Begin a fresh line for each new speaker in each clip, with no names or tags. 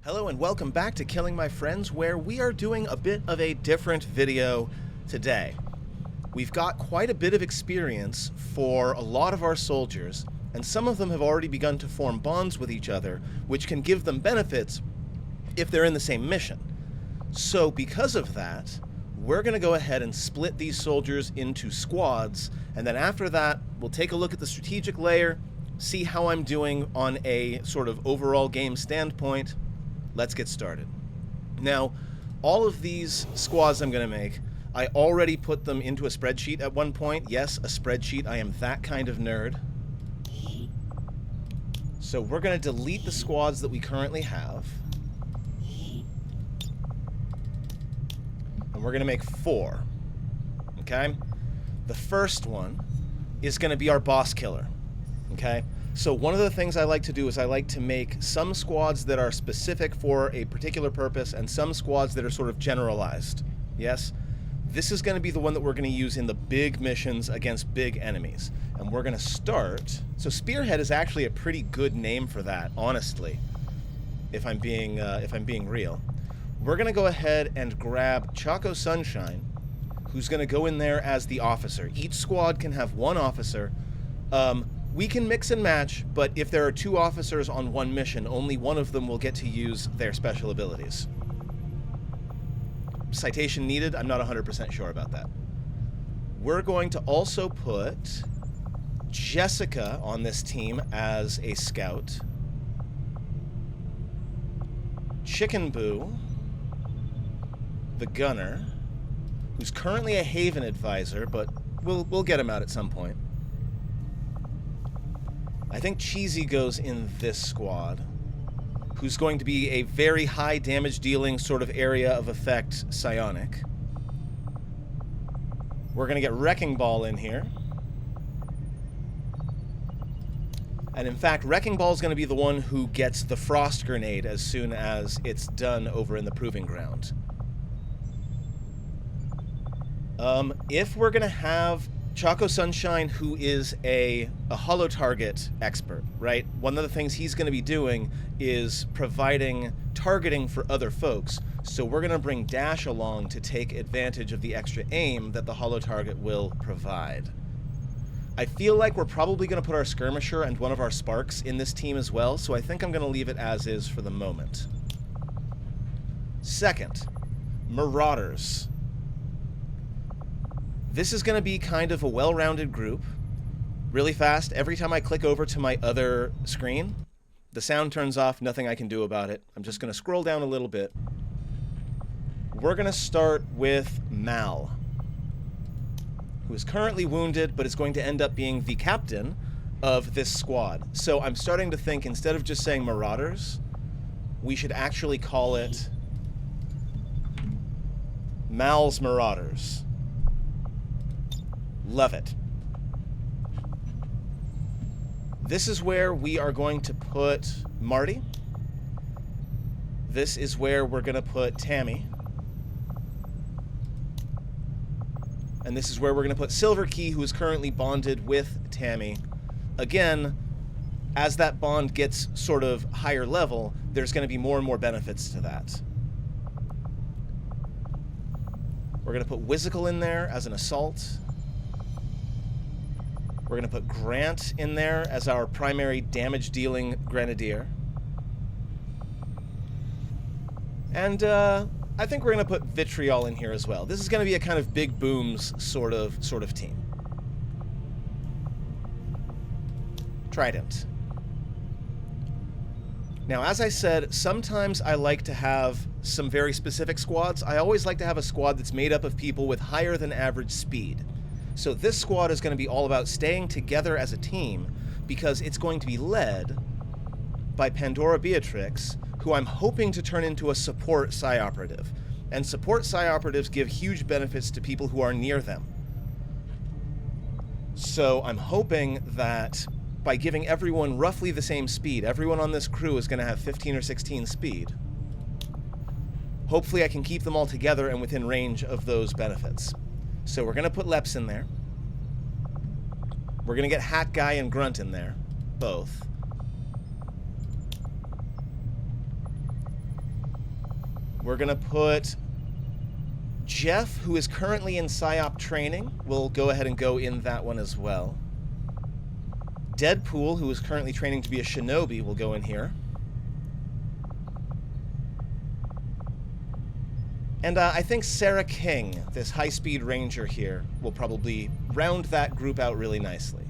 Hello and welcome back to Killing My Friends, where we are doing a bit of a different video today. We've got quite a bit of experience for a lot of our soldiers, and some of them have already begun to form bonds with each other, which can give them benefits if they're in the same mission. So because of that, we're going to go ahead and split these soldiers into squads, and then after that, we'll take a look at the strategic layer, see how I'm doing on a sort of overall game standpoint. Let's get started. Now, all of these squads I'm going to make, I already put them into a spreadsheet at one point. Yes, a spreadsheet. I am that kind of nerd. So we're going to delete the squads that we currently have. And we're going to make 4. Okay? The first one is going to be our boss killer. Okay? So one of the things I like to do is I like to make some squads that are specific for a particular purpose and some squads that are sort of generalized. Yes? This is going to be the one that we're going to use in the big missions against big enemies. And we're going to start... So Spearhead is actually a pretty good name for that, honestly, if I'm being real. We're going to go ahead and grab Choco Sunshine, who's going to go in there as the officer. Each squad can have one officer. We can mix and match, but if there are 2 officers on one mission, only one of them will get to use their special abilities. Citation needed? I'm not 100% sure about that. We're going to also put Jessica on this team as a scout. Chicken Boo, the gunner, who's currently a Haven advisor, but we'll get him out at some point. I think Cheesy goes in this squad, who's going to be a very high damage dealing sort of area of effect psionic. We're going to get Wrecking Ball in here. And in fact, Wrecking Ball is going to be the one who gets the Frost Grenade as soon as it's done over in the Proving Ground. If we're going to have Choco Sunshine, who is a holo target expert, right? One of the things he's going to be doing is providing targeting for other folks. So we're going to bring Dash along to take advantage of the extra aim that the holo target will provide. I feel like we're probably going to put our Skirmisher and one of our Sparks in this team as well, so I think I'm going to leave it as is for the moment. Second, Marauders. This is going to be kind of a well-rounded group. Really fast, every time I click over to my other screen, the sound turns off, nothing I can do about it. I'm just going to scroll down a little bit. We're going to start with Mal, who is currently wounded, but is going to end up being the captain of this squad. So I'm starting to think, instead of just saying Marauders, we should actually call it Mal's Marauders. Love it. This is where we are going to put Marty. This is where we're going to put Tammy. And this is where we're going to put Silver Key, who is currently bonded with Tammy. Again, as that bond gets sort of higher level, there's going to be more and more benefits to that. We're going to put Whizzical in there as an assault. We're going to put Grant in there as our primary damage-dealing Grenadier. And I think we're going to put Vitriol in here as well. This is going to be a kind of big booms sort of team. Trident. Now, as I said, sometimes I like to have some very specific squads. I always like to have a squad that's made up of people with higher than average speed. So this squad is going to be all about staying together as a team because it's going to be led by Pandora Beatrix, who I'm hoping to turn into a support Psi-Operative. And support Psi-Operatives give huge benefits to people who are near them. So I'm hoping that by giving everyone roughly the same speed, everyone on this crew is going to have 15 or 16 speed. Hopefully I can keep them all together and within range of those benefits. So we're going to put Leps in there. We're going to get Hat Guy and Grunt in there. Both. We're going to put Jeff, who is currently in PSYOP training, will go ahead and go in that one as well. Deadpool, who is currently training to be a shinobi, will go in here. And I think Sarah King, this high-speed ranger here, will probably round that group out really nicely.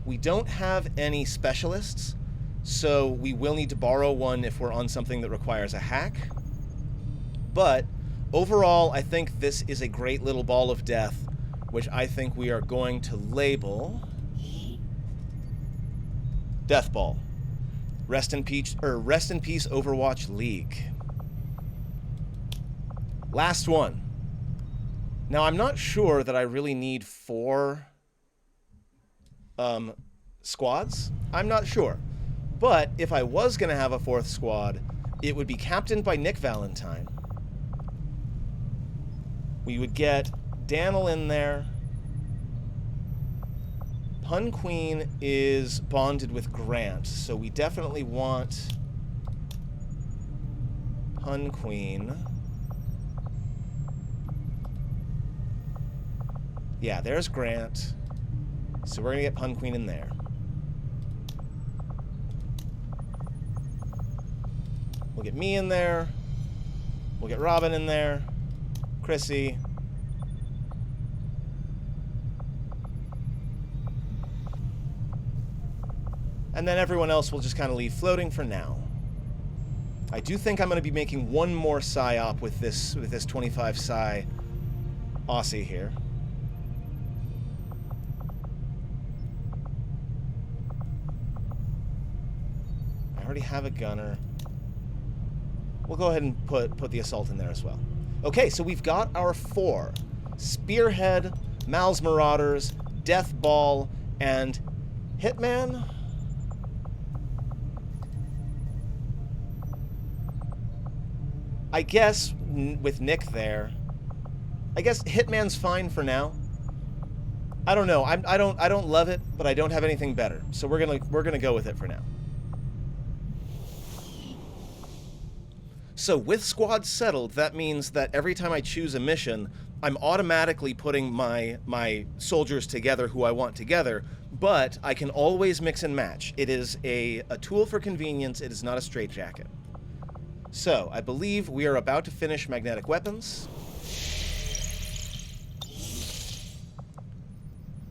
We don't have any specialists, so we will need to borrow one if we're on something that requires a hack. But overall, I think this is a great little ball of death, which I think we are going to label Death Ball. Rest in peace, Overwatch League. Last one. Now, I'm not sure that I really need 4 squads. I'm not sure. But if I was going to have a 4th squad, it would be captained by Nick Valentine. We would get Daniel in there. Pun Queen is bonded with Grant, so we definitely want Pun Queen. Yeah, there's Grant. So we're going to get Pun Queen in there. We'll get me in there. We'll get Robin in there. Chrissy. And then everyone else will just kind of leave floating for now. I do think I'm going to be making one more PSYOP with this 25 Psy Aussie here. I already have a gunner. We'll go ahead and put the assault in there as well. Okay, so we've got our 4. Spearhead, Mal's Marauders, Death Ball, and Hitman. I guess with Nick there, I guess Hitman's fine for now. I don't know. I don't love it, but I don't have anything better. So we're gonna go with it for now. So with squads settled, that means that every time I choose a mission, I'm automatically putting my soldiers together who I want together, but I can always mix and match. It is a tool for convenience. It is not a straitjacket. So I believe we are about to finish magnetic weapons.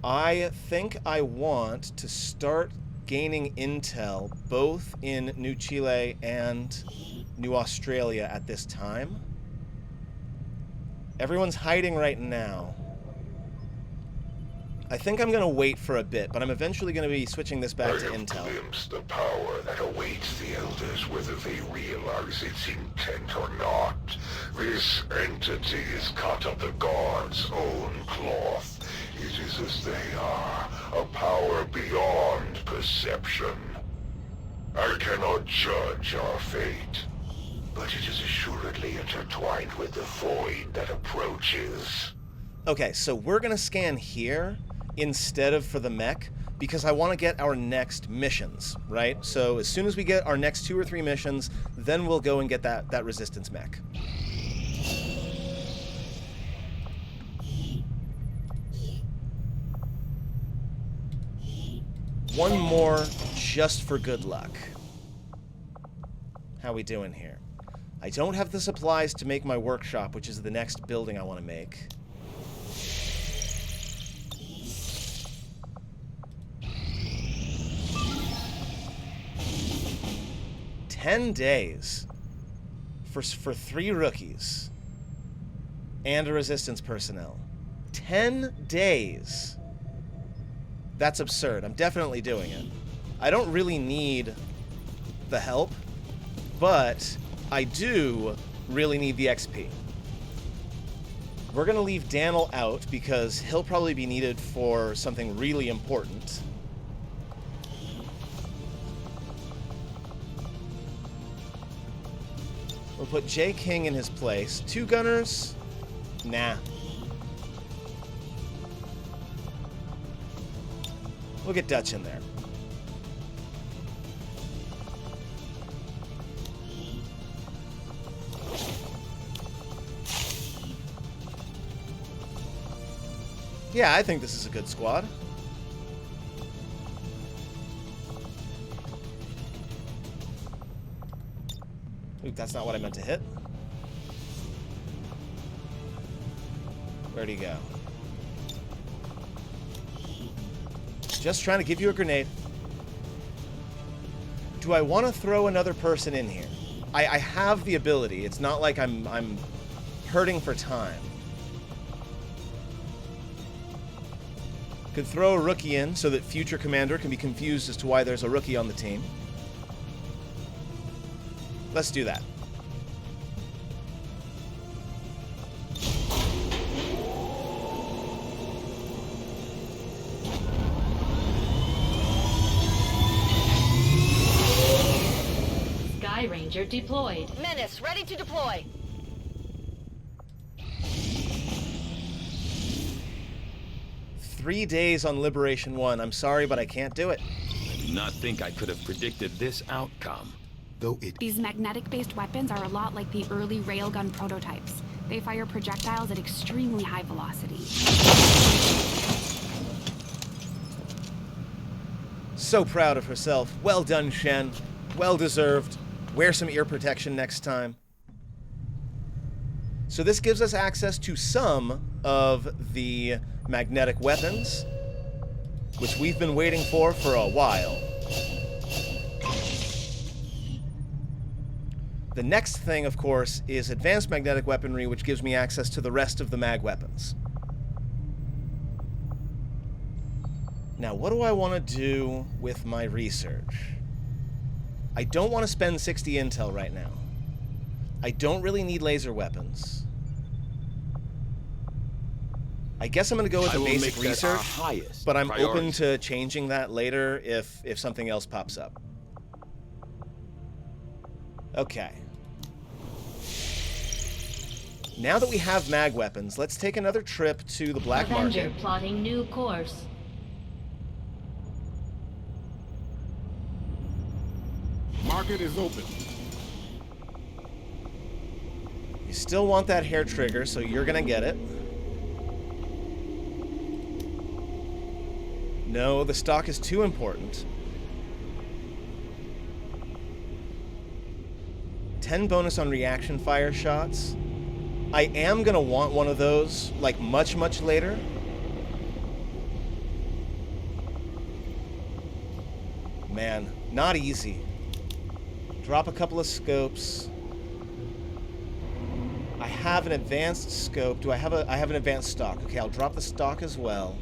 I think I want to start gaining intel both in New Chile and New Australia at this time. Everyone's hiding right now. I think I'm going to wait for a bit, but I'm eventually going to be switching this back to intel.
I have glimpsed the power that awaits the Elders, whether they realize its intent or not. This entity is cut of the God's own cloth. It is as they are, a power beyond perception. I cannot judge our fate, but it is assuredly intertwined with the void that approaches.
Okay, so we're going to scan here instead of for the mech, because I want to get our next missions, right? So as soon as we get our next 2 or 3 missions, then we'll go and get that resistance mech. One more just for good luck. How we doing here? I don't have the supplies to make my workshop, which is the next building I want to make. 10 days for 3 rookies and a resistance personnel. 10 days. That's absurd. I'm definitely doing it. I don't really need the help, but I do really need the XP. We're going to leave Daniel out because he'll probably be needed for something really important. We'll put J. King in his place. 2 gunners? Nah. We'll get Dutch in there. Yeah, I think this is a good squad. Ooh, that's not what I meant to hit. Where'd he go? Just trying to give you a grenade. Do I want to throw another person in here? I have the ability. It's not like I'm hurting for time. Could throw a rookie in so that future commander can be confused as to why there's a rookie on the team. Let's do that.
Sky Ranger deployed.
Menace, ready to deploy.
Three days on Liberation 1. I'm sorry, but I can't do it.
I do not think I could have predicted this outcome. Though it...
These magnetic-based weapons are a lot like the early railgun prototypes. They fire projectiles at extremely high velocity.
So proud of herself. Well done, Shen. Well deserved. Wear some ear protection next time. So this gives us access to some of the magnetic weapons, which we've been waiting for a while. The next thing, of course, is advanced magnetic weaponry, which gives me access to the rest of the mag weapons. Now, what do I want to do with my research? I don't want to spend 60 intel right now. I don't really need laser weapons. I guess I'm going to go with the basic research, but I'm open to changing that later if something else pops up. Okay. Now that we have mag weapons, let's take another trip to the black
Avenger
market.
plotting new course.
Market is open.
You still want that hair trigger, so you're gonna get it. No, the stock is too important. 10 bonus on reaction fire shots. I am gonna want one of those, like, much, much later. Man, not easy. Drop a couple of scopes. I have an advanced scope. I have an advanced stock. Okay, I'll drop the stock as well.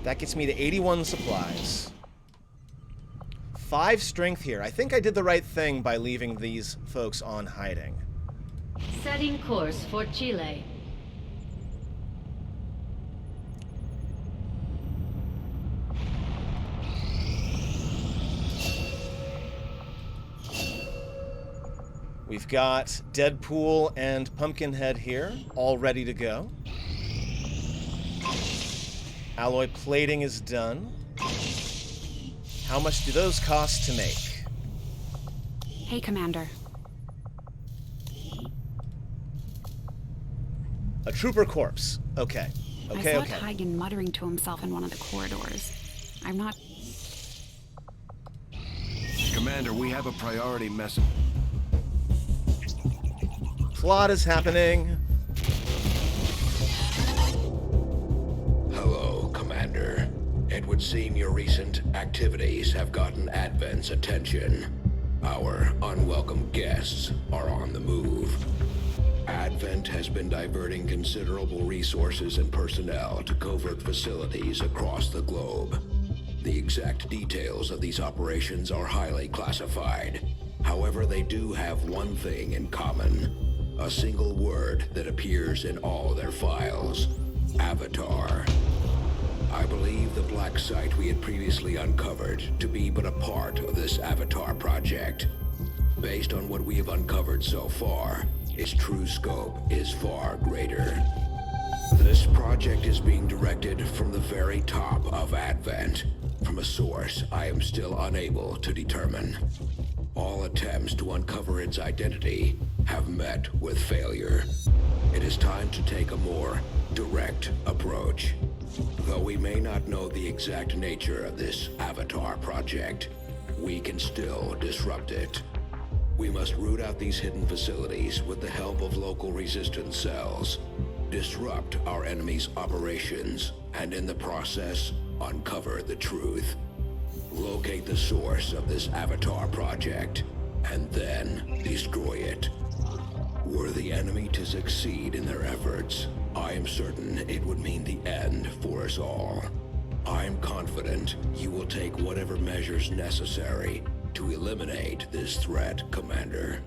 That gets me to 81 supplies. 5 strength here. I think I did the right thing by leaving these folks on hiding.
Setting course for Chile.
We've got Deadpool and Pumpkinhead here, all ready to go. Alloy plating is done. How much do those cost to make?
Hey, Commander.
A trooper corpse. Okay. Okay,
I saw
okay.
Tygan muttering to himself in one of the corridors. I'm not...
Commander, we have a priority message.
Plot is happening.
Hello, Commander. It would seem your recent activities have gotten Advent's attention. Our unwelcome guests are on the move. Advent has been diverting considerable resources and personnel to covert facilities across the globe. The exact details of these operations are highly classified. However, they do have one thing in common. A single word that appears in all their files. Avatar. I believe the black site we had previously uncovered to be but a part of this Avatar project. Based on what we have uncovered so far, its true scope is far greater. This project is being directed from the very top of Advent, from a source I am still unable to determine. All attempts to uncover its identity have met with failure. It is time to take a more
direct approach. Though we may not know the exact nature of this Avatar project, we can still disrupt it. We must root out these hidden facilities with the help of local resistance cells, disrupt our enemy's operations, and in the process, uncover the truth. Locate the source of this Avatar project, and then destroy it. Were the enemy to succeed in their efforts, I am certain it would mean the end for us all. I am confident you will take whatever measures necessary to eliminate this threat, Commander.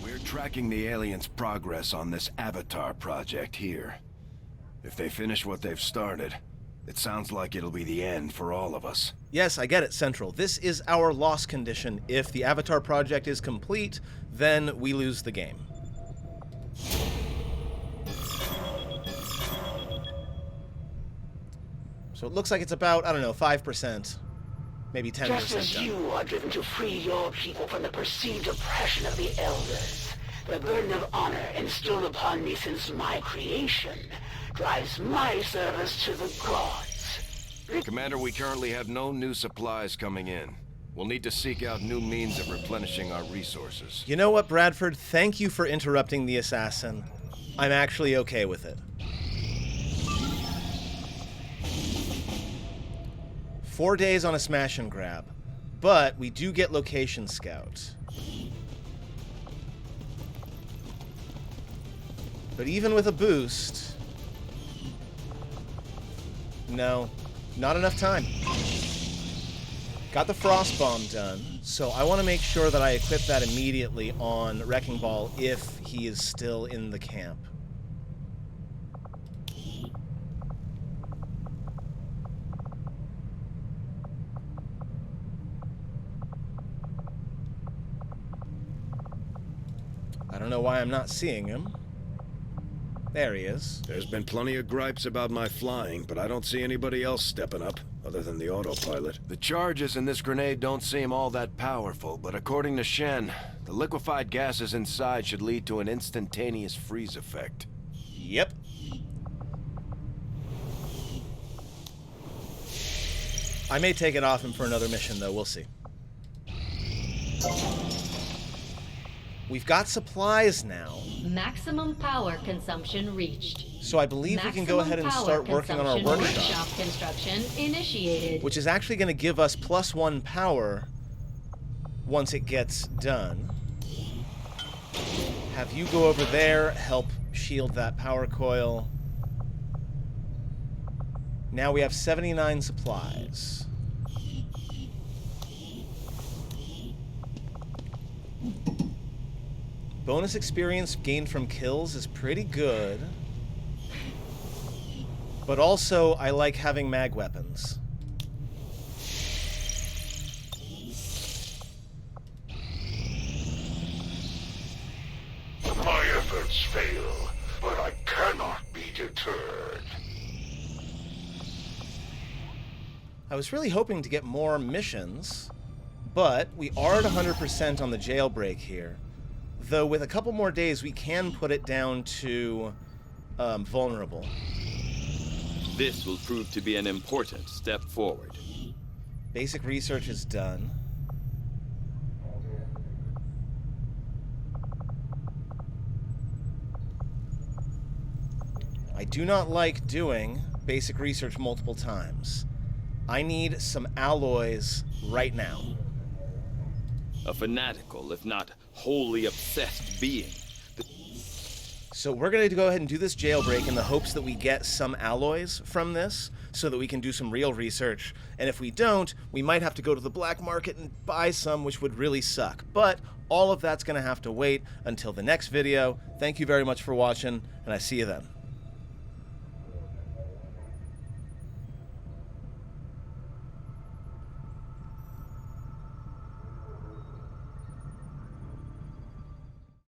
We're tracking the aliens' progress on this Avatar project here. If they finish what they've started, it sounds like it'll be the end for all of us.
Yes, I get it, Central. This is our loss condition. If the Avatar project is complete, then we lose the game. So it looks like it's about, I don't know, 5%, maybe 10%
Just as
done.
you are driven to free your people from the perceived oppression of the Elders, the burden of honor instilled upon me since my creation drives my service to the gods.
Commander, we currently have no new supplies coming in. We'll need to seek out new means of replenishing our resources.
You know what, Bradford? Thank you for interrupting the assassin. I'm actually okay with it. 4 days on a smash and grab, but we do get location scout. But even with a boost, no, not enough time. Got the frost bomb done, so I want to make sure that I equip that immediately on Wrecking Ball if he is still in the camp. I don't know why I'm not seeing him. There he is.
There's been plenty of gripes about my flying, but I don't see anybody else stepping up, other than the autopilot. The charges in this grenade don't seem all that powerful, but according to Shen, the liquefied gases inside should lead to an instantaneous freeze effect.
Yep. I may take it off him for another mission, though. We'll see. We've got supplies now.
Maximum power consumption reached.
So I believe we can go ahead and start working on our workshop.
Construction initiated.
Which is actually going to give us +1 power once it gets done. Have you go over there, help shield that power coil. Now we have 79 supplies. Bonus experience gained from kills is pretty good. But also, I like having mag weapons.
My efforts fail, but I cannot be deterred.
I was really hoping to get more missions, but we are at 100% on the jailbreak here. Though with a couple more days, we can put it down to vulnerable.
This will prove to be an important step forward.
Basic research is done. I do not like doing basic research multiple times. I need some alloys right now.
A fanatical, if not wholly obsessed being.
So we're going to go ahead and do this jailbreak in the hopes that we get some alloys from this so that we can do some real research. And if we don't, we might have to go to the black market and buy some, which would really suck. But all of that's going to have to wait until the next video. Thank you very much for watching, and I see you then.